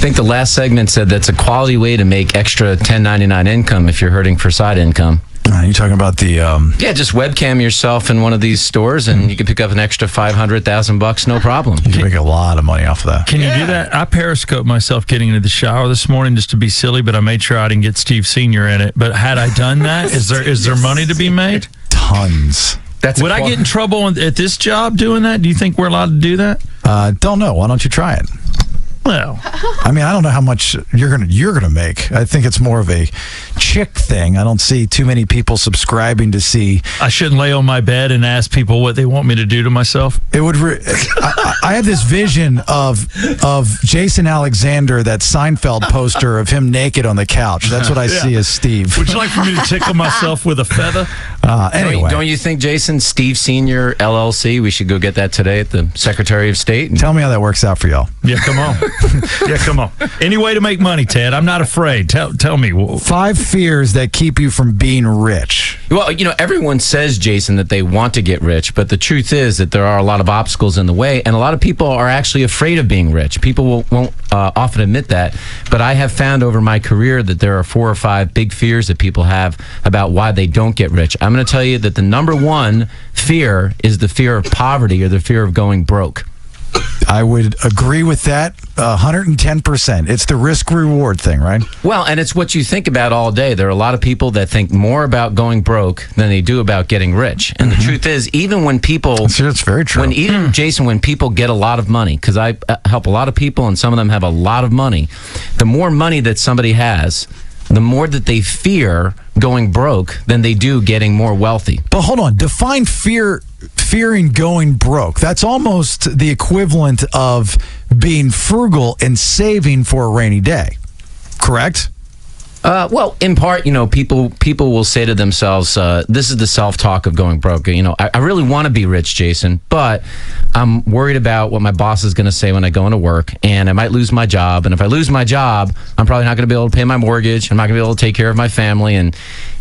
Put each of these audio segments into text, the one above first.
think the last segment said that's a quality way to make extra 1099 income if you're hurting for side income. You're talking about the... Yeah, just webcam yourself in one of these stores, and you can pick up an extra $500,000, no problem. You can make a lot of money off of that. Can you do that? I periscoped myself getting into the shower this morning just to be silly, but I made sure I didn't get Steve Sr. in it. But had I done that, is there money to be made? Tons. Would I get in trouble at this job doing that? Do you think we're allowed to do that? Don't know. Why don't you try it? Well, I mean, I don't know how much you're gonna make. I think it's more of a chick thing. I don't see too many people subscribing to see. I shouldn't lay on my bed and ask people what they want me to do to myself. It would. I had this vision of Jason Alexander, that Seinfeld poster of him naked on the couch. That's what I see as Steve. Would you like for me to tickle myself with a feather? Anyway, don't you think, Jason, Steve Sr. LLC, we should go get that today at the Secretary of State? Tell me how that works out for y'all. Yeah, come on. Yeah, come on. Any way to make money, Ted? I'm not afraid. Tell me. 5 fears that keep you from being rich. Well, everyone says, Jason, that they want to get rich, but the truth is that there are a lot of obstacles in the way, and a lot of people are actually afraid of being rich. People won't often admit that, but I have found over my career that there are 4 or 5 big fears that people have about why they don't get rich. I'm going to tell you that the number one fear is the fear of poverty, or the fear of going broke. I would agree with that 110%. It's the risk-reward thing, right? Well, and it's what you think about all day. There are a lot of people that think more about going broke than they do about getting rich. And the truth is, even when people... It's very true. Jason, when people get a lot of money, because I help a lot of people and some of them have a lot of money, the more money that somebody has, the more that they fear going broke than they do getting more wealthy. But hold on. Define fearing going broke. That's almost the equivalent of being frugal and saving for a rainy day. Correct? Well, in part, people will say to themselves, this is the self-talk of going broke. I really want to be rich, Jason, but I'm worried about what my boss is going to say when I go into work, and I might lose my job. And if I lose my job, I'm probably not going to be able to pay my mortgage. I'm not going to be able to take care of my family, and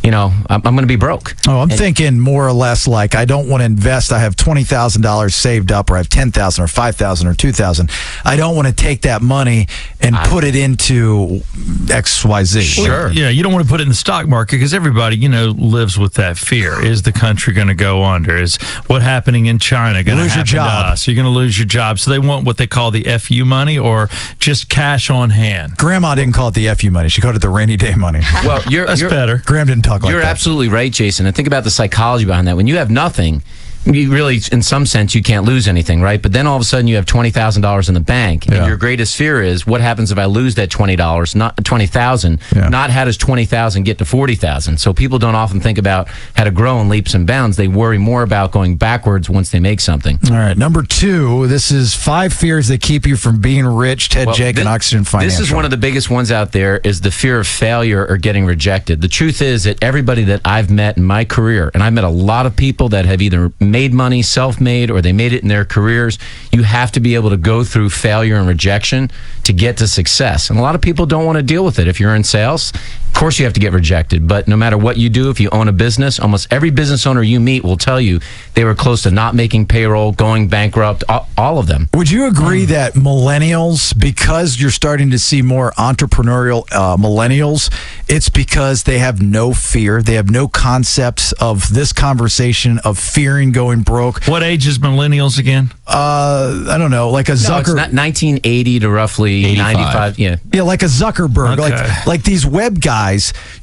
I'm going to be broke. Oh, I'm thinking more or less like I don't want to invest. I have $20,000 saved up, or I have $10,000 or $5,000 or $2,000. I don't want to take that money and put it into XYZ. Sure. Yeah, you don't want to put it in the stock market because everybody, lives with that fear. Is the country going to go under? Is what happening in China going to happen to us? You're going to lose your job. So they want what they call the FU money, or just cash on hand. Grandma didn't call it the FU money. She called it the rainy day money. Well, that's better. Graham didn't talk like that. You're absolutely right, Jason. And think about the psychology behind that. When you have nothing, you really, in some sense, you can't lose anything, right? But then all of a sudden you have $20,000 in the bank, and your greatest fear is, what happens if I lose that $20, not $20,000? Yeah. Not how does $20,000 get to $40,000? So people don't often think about how to grow in leaps and bounds. They worry more about going backwards once they make something. All right, number 2. This is 5 fears that keep you from being rich. Ted, Jake, and Oxygen Financial. This is one of the biggest ones out there, is the fear of failure or getting rejected. The truth is that everybody that I've met in my career, and I've met a lot of people that have either made money, self-made, or they made it in their careers, you have to be able to go through failure and rejection to get to success. And a lot of people don't want to deal with it. If you're in sales, of course you have to get rejected. But no matter what you do, if you own a business, almost every business owner you meet will tell you they were close to not making payroll, going bankrupt, all of them. Would you agree that millennials, because you're starting to see more entrepreneurial millennials, it's because they have no fear, they have no concepts of this conversation of fearing going broke? What age is millennials again? I don't know, like a It's Zucker. not 1980 to roughly 95. Yeah. Yeah, like a Zuckerberg, Okay. like these web guys.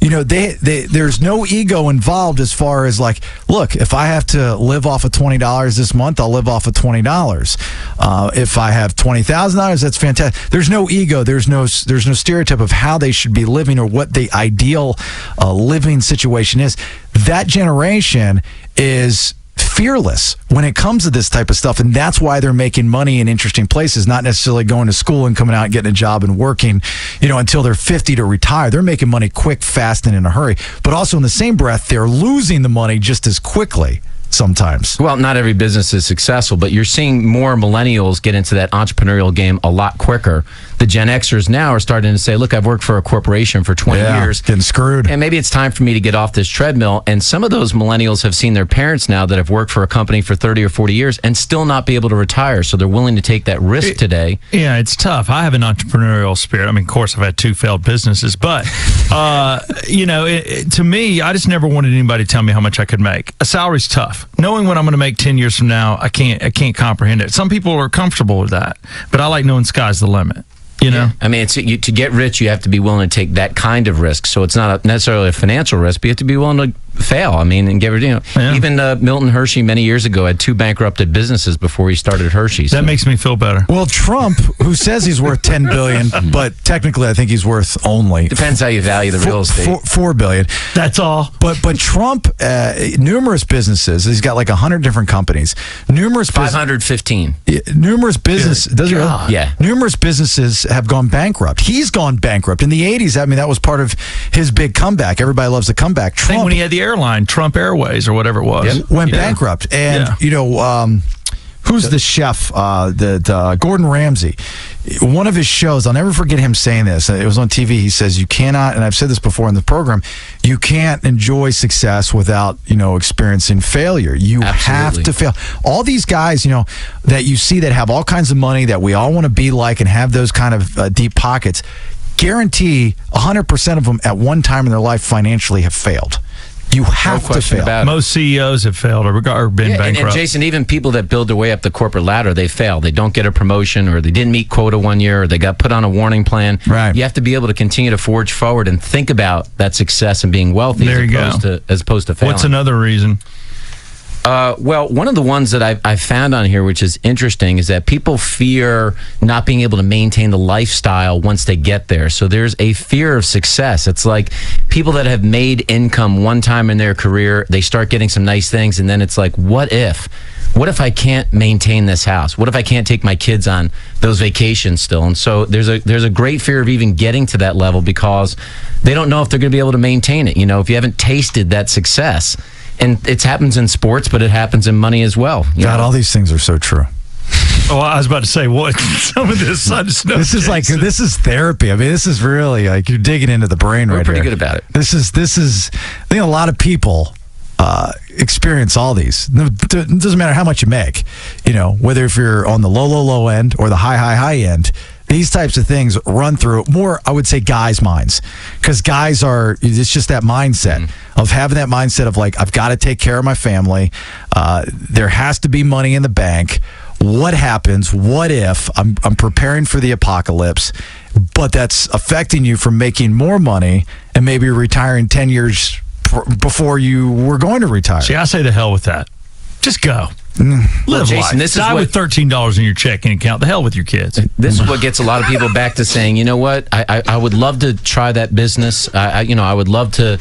There's no ego involved as far as like, look, if I have to live off of $20 this month, I'll live off of $20. If I have $20,000, that's fantastic. There's no ego. There's no stereotype of how they should be living or what the ideal living situation is. That generation is fearless when it comes to this type of stuff, and that's why they're making money in interesting places, not necessarily going to school and coming out and getting a job and working until they're 50 to retire. They're making money quick, fast, and in a hurry, but also in the same breath they're losing the money just as quickly sometimes. Well, not every business is successful, but you're seeing more millennials get into that entrepreneurial game a lot quicker the Gen Xers now are starting to say, look, I've worked for a corporation for 20 years. Getting screwed. And maybe it's time for me to get off this treadmill. And some of those millennials have seen their parents now that have worked for a company for 30 or 40 years and still not be able to retire. So they're willing to take that risk today. Yeah, it's tough. I have an entrepreneurial spirit. I mean, of course, I've had 2 failed businesses, but, to me, I just never wanted anybody to tell me how much I could make. A salary's tough. Knowing what I'm going to make 10 years from now, I can't comprehend it. Some people are comfortable with that, but I like knowing sky's the limit. You know, I mean, to get rich, you have to be willing to take that kind of risk. So it's not necessarily a financial risk, but you have to be willing to fail. I mean, and get rid. Even Milton Hershey many years ago had 2 bankrupted businesses before he started Hershey's. That makes me feel better. Well, Trump, who says he's worth $10 billion, but technically I think he's worth only depends how you value the real estate. $4 billion. That's all. But Trump, numerous businesses. He's got like 100 different companies. 515. Numerous business. Does he really? Yeah. Numerous businesses have gone bankrupt. He's gone bankrupt in the 80s. I mean, that was part of his big comeback. Everybody loves the comeback. Trump, I think when he had the airline, Trump Airways or whatever it was, went bankrupt. And who's the chef? Gordon Ramsay. One of his shows, I'll never forget him saying this. It was on TV. He says, you cannot, and I've said this before in the program, you can't enjoy success without, experiencing failure. You have to fail. All these guys, that you see that have all kinds of money that we all want to be like and have those kind of deep pockets, guarantee 100% of them at one time in their life financially have failed. You have to fail. Most CEOs have failed or been bankrupt. And Jason, even people that build their way up the corporate ladder, they fail. They don't get a promotion, or they didn't meet quota one year, or they got put on a warning plan. Right. You have to be able to continue to forge forward and think about that success and being wealthy as opposed to failing. What's another reason? Well, one of the ones that I found on here, which is interesting, is that people fear not being able to maintain the lifestyle once they get there. So there's a fear of success. It's like people that have made income one time in their career, they start getting some nice things, and then it's like, what if? What if I can't maintain this house? What if I can't take my kids on those vacations still? And so there's a great fear of even getting to that level because they don't know if they're going to be able to maintain it. If you haven't tasted that success. And it happens in sports, but it happens in money as well. God, all these things are so true. Oh, I was about to say, what? Some of this, I just know. This is therapy. I mean, this is really like you're digging into the brain right here. We're pretty good about it. This is. I think a lot of people experience all these. It doesn't matter how much you make. Whether if you're on the low end or the high end. These types of things run through more, I would say, guys' minds. Because guys it's just that mindset of having that mindset of like, I've got to take care of my family. There has to be money in the bank. What happens? What if I'm preparing for the apocalypse, but that's affecting you from making more money and maybe retiring 10 years before you were going to retire? See, I say the hell with that. Just go. Live Jason, life. Die with $13 in your checking account. The hell with your kids. This is what gets a lot of people back to saying, you know what, I would love to try that business. I would love to,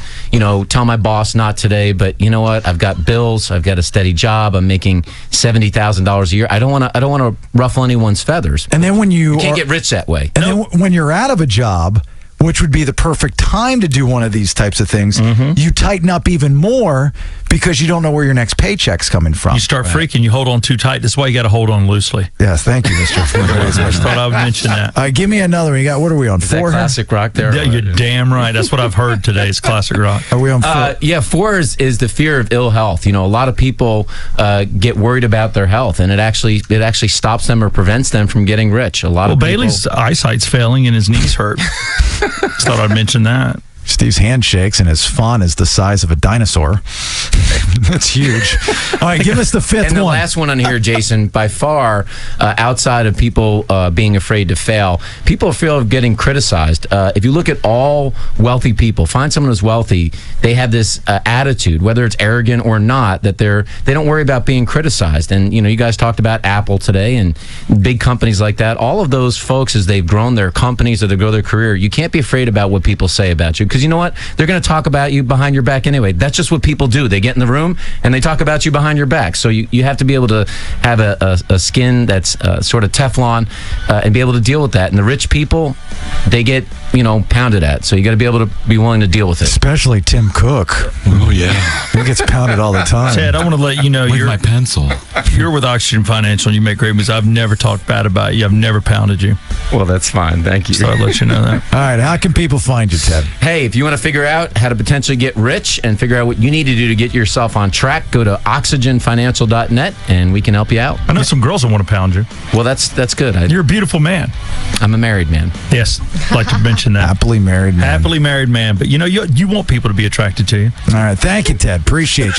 tell my boss not today, but you know what, I've got bills, I've got a steady job, I'm making $70,000 a year. I don't want to ruffle anyone's feathers. And then when you can't get rich that way. And then when you're out of a job, which would be the perfect time to do one of these types of things, you tighten up even more because you don't know where your next paycheck's coming from. You start freaking, you hold on too tight. That's why you got to hold on loosely. Yes, thank you, Mr. I just thought I would mention that. Give me another one. What are we on? Is 4? That classic rock there? Yeah, you're damn right. That's what I've heard today. It's classic rock. Are we on 4? Yeah, 4 is the fear of ill health. A lot of people get worried about their health, and it actually stops them or prevents them from getting rich. Bailey's eyesight's failing and his knees hurt. Just thought I'd mention that. Steve's hand shakes and his fawn is the size of a dinosaur. That's huge. All right, give us the 5th one. And the last one on here, Jason, by far, outside of people being afraid to fail, people feel getting criticized. If you look at all wealthy people, find someone who's wealthy, they have this attitude, whether it's arrogant or not, that they don't worry about being criticized. And, you guys talked about Apple today and big companies like that. All of those folks, as they've grown their companies or they grow their career, you can't be afraid about what people say about you. Because you know what? They're going to talk about you behind your back anyway. That's just what people do. They get in the room and they talk about you behind your back. So you have to be able to have a skin that's sort of Teflon and be able to deal with that. And the rich people, they get, pounded at. So you got to be able to be willing to deal with it. Especially Tim Cook. Oh, yeah. He gets pounded all the time. Ted, I want to let you know With my pencil. you're with Oxygen Financial and you make great moves. I've never talked bad about you. I've never pounded you. Well, that's fine. Thank you. So I'll let you know that. All right, how can people find you, Ted? Hey, if you want to figure out how to potentially get rich and figure out what you need to do to get yourself on track, go to oxygenfinancial.net and we can help you out. I know some girls that want to pound you. Well, that's good. You're a beautiful man. I'm a married man. Yes, I'd like to mention that. Happily married man. Happily married man. But you want people to be attracted to you. All right, thank you, Ted. Appreciate you.